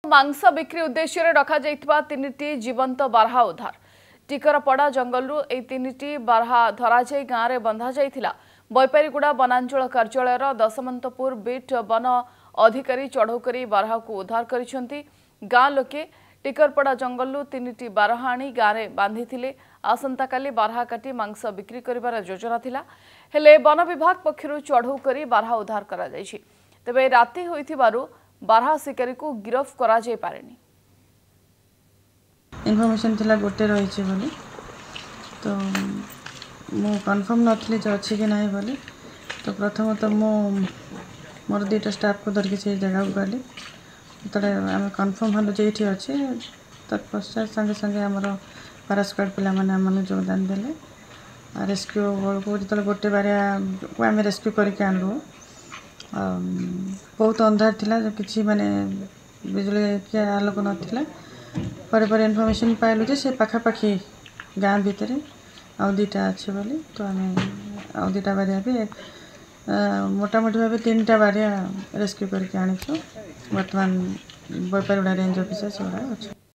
मांस बिक्री उद्देश्य रखा तीनिटी जीवंत बारहा उद्धार टिकरपड़ा जंगल तीनिटी बारहा धराई गाँव में बंधा जाइथिला। बैपारीगुड़ा वनांचल कार्यालय दशमंतपुर बीट वन अधिकारी चढ़ऊ कर बारहा को उद्धार करिसेंती। गाँ लोके टिकरपड़ा जंगल तीनिटी बारहा आनी गाँव में बांधि आसंता काली बारहा काटी मांस बिक्री करिवार योजना थिला। हेले वन विभाग पक्षरु चढ़ऊ कर बारहा उद्धार करा जायछि। तेबे राति होइथिबारु बारहा शिकारी को गिरफ करा जाय पारेनी। इनफॉरमेशन थिला गोटे रही बोली तो मु कन्फर्म नथली जो अच्छी कि नहीं बोली तो प्रथम तो मोर दुईटा स्टाफ को धरिकी से जगह को गली तले आम कन्फर्म हलु जे अच्छे तत्पश्चात संगे संगे आमर पारास्क्वाड पिला माने आम योगदान देले। रेस्क्यू को जो गोटे बारिया आम रेस्क्यू करके आनलु। बहुत अंधार थिला जो किसी माने बिजुली के आलोक नथिला। पर इनफॉरमेशन पाइलु जे से पाखापाखी गाँ भितर आउ दुईटा अच्छे बोली तो आम आउ दुईटा बारिया भी मोटामोटी भाव 3टा बारिया रेस्क्यू करके आनीचु। बर्तमान बैपारीगुड़ा रेंज ऑफिसर से अच्छे।